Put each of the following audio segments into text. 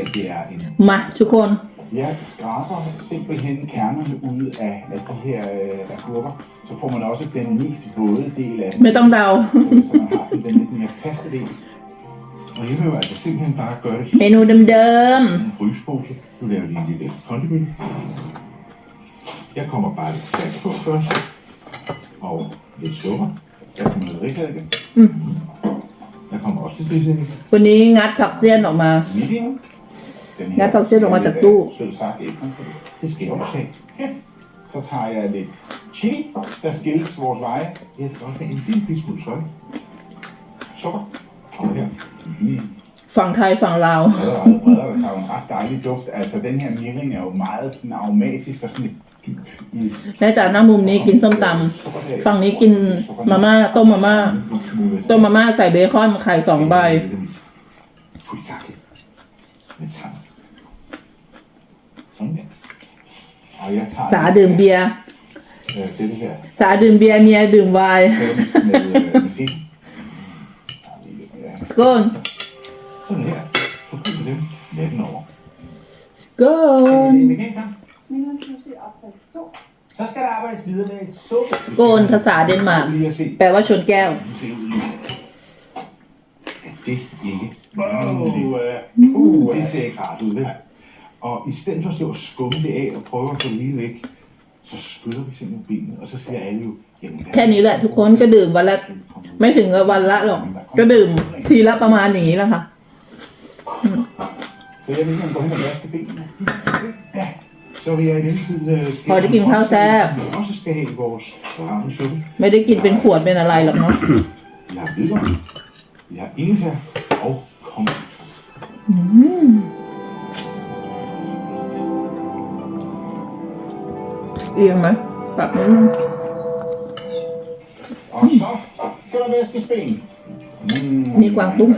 her, det er en... มาทุกคน Jeg skraber simpelthen kernerne ud af de her agurker. Så får man også den mest våde del af den. ไม่ต้องเดา Så man har sådan den lidt mere faste del. Og jeg vil jo altså simpelthen bare gøre det เมนูเดิม en frysepose. Nu laver vi en lille kondibøl. Jeg kommer bare lidt salt på først. Og lidt sukker. Der kommer noget risaladie. Der kommer også lidt risaladie. ๆวันนี้งัดผักเสี้ยนออกมา Medium. Den Jeg har pakket over til du. sød sak æbler. Det skal jeg også have. Ja. Så tager jeg lidt chili, der skilles vores veje. Jeg skal også have en lille smule soja. Sukker. Og her. ฝั่งไทยฝั่งลาว Allerede breder der sig jo en ret dejlig duft. Altså den her mirin er jo meget sådan aromatisk og sådan lidt dyb i และจากหน้ามุมนี้กินส้มตำฝั่งนี้กินมาม่าต้มมาม่าใส่เบคอนไข่2 ใบ Med tang. Sådan der. Og jeg tager สาดื่มเบียร์ det her. สาดื่มเบียร์เมียดื่มไวน์ med sild. สโกน Sådan her. Så køber dem natten over. สโกน Så skal der arbejdes videre med suppe. สโกนภาษาเดนมาร์ก Lige at se. แปลว่าชนแก้ว Det ser ud lige. Det ikke. Det ser ikke rart ud, vel? Og i stedet for at stå og skumme det af og prøve at få det hele væk, så skyller vi simpelthen benet, og så siger alle jo, jamen... แค่นี้แหละทุกคนก็ดื่มวันละไม่ถึงกับวันละหรอกก็ดื่มทีละประมาณอย่างนี้แหละค่ะ Så jeg vil gerne gå hen og vaske benene. Ja. Så vil jeg i den tid... Og det giver en kavsab. Vi også skal have vores varme suppe. ไม่ได้กินเป็นขวดเป็นอะไรหรอกเนาะ Vi har hvidløg, vi har ingefær og kommen. เอียงไหมปรับนิดนึง Og så skal der vaskes ben. นี่กวางตุ้ง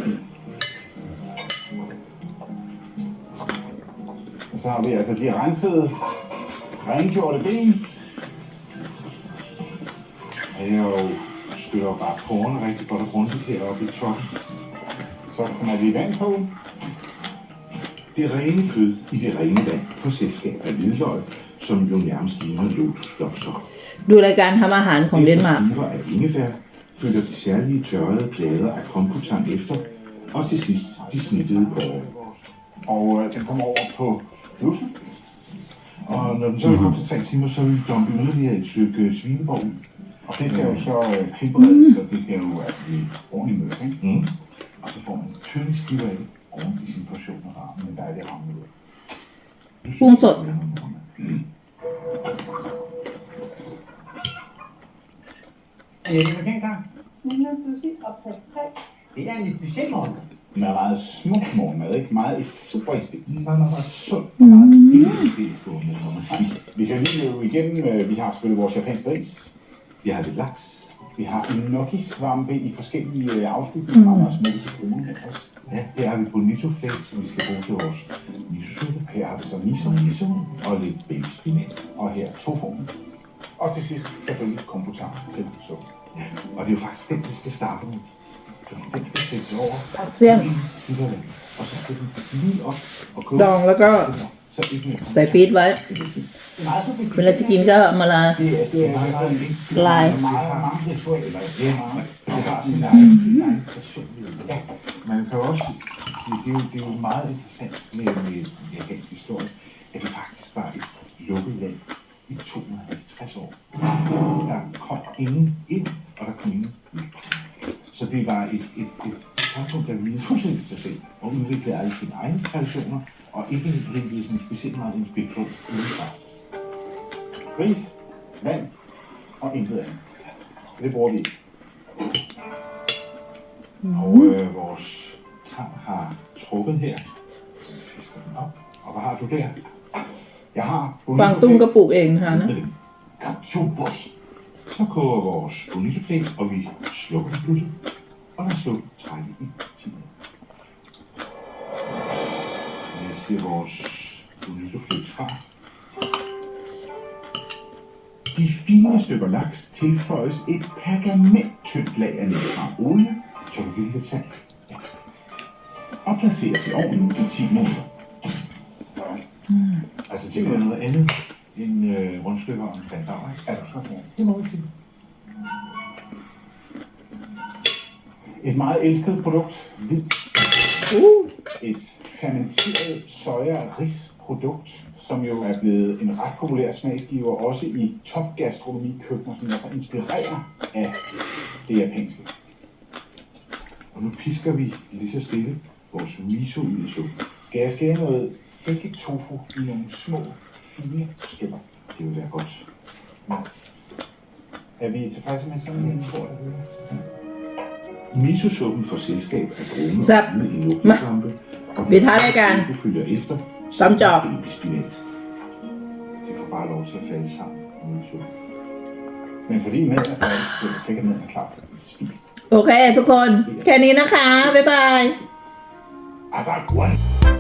Og så har vi altså de rensede, rengjorte ben. Og jeg jo skyller bare porerne rigtig godt og grundigt heroppe i toppen. Så kommer vi vand på. Det rene kød i det rene vand på selskab af hvidløg, som jo nærmest ligner lotusblomster. ดูรายการทำอาหารของเดนมาร์ก Skiver af ingefær følger de særlige tørrede plader af kombutan efter, og til sidst de snittede kåre. Og den kommer over på blussen. Og når den så er gået til 3 timer, så vil vi dumpe yderligere et stykke svineborg ud. Og det skal jo så tilberedes, og det skal jo blive ordentligt mørkt, ikke? Og så får man tynde skiver af oven i sin portion af ramen, men der er det ramme ud. ปรุงสด Smilende sushi, optag 3. Det er en lidt speciel morgen. Meget smuk morgenmad, ikke? Meget super æstetisk. Meget sund og meget æstetisk på må man sige. Vi kan lige løbe igennem. Vi har selvfølgelig vores japanske ris. Vi har lidt laks. Vi har enoki-svampe i forskellige afskygninger. Meget smukke til brune også. Ja, her har vi bonito-flakes, som vi skal bruge til vores miso-suppe. Her har vi så miso og lidt babyspinat. Og her tofu'en. Og til sidst selvfølgelig kombutan til suppe. Ja, og det er jo faktisk den, vi skal starte med. Fordi den skal sættes over. เสี้ยน Og så skal den lige op og ดองแล้วก็ใส่ฟรีซไว้ เวลาจะกินก็เอามาลา lege. Man kan også sige, det er jo meget interessant med japansk historie, at det faktisk var et lukket land i 250 år. Der kom ingen ind, og der kom ingen ud. Så det var et samfund, der ville fuldstændig sig selv og udviklede alle sine egne traditioner, og ikke hentede sådan specielt meget inspiration udefra. Ris, vand og intet andet. Det bruger vi ikke. Og vores tang har trukket her. Fisker den op. Og hvad har du der? Jeg har กวางตุ้งก็ปลูกเองนะคะนะ Så koger vores bonitoflæs, og vi slukker blusset. Og når suppen trækker i 10 minutter. Jeg siger vores bonitoflæs fra. De fine stykker laks tilføjes et pergamenttyndt lag af fra olie, så du vil lidt salt. Og placeres i ovnen i 10 minutter. simpelthen noget andet end rundstykker og en pandauer. Er du så her? Det må vi sige. Et meget elsket produkt. Hvid. Et fermenteret soja-risprodukt, som jo er blevet en ret populær smagsgiver, også i topgastronomikøkkener, som lader sig inspirere af det japanske. Og nu pisker vi lige så stille vores miso ud i suppen. Skal jeg skære noget seki tofu i nogle små, fine stykker? Det vil være godt. Ja. Er vi tilfredse med sådan en tror jeg? Miso-suppen får selskab af droner Så, i en luksuslampe, og vi tager det igen. Du følger efter. Som job. Babyspinat. Det får bare lov til at falde sammen med suppen. Men fordi maden er færdig, så er det maden er klar til at blive spist. โอเคทุกคนแค่นี้นะคะบ๊ายบาย Altså, what?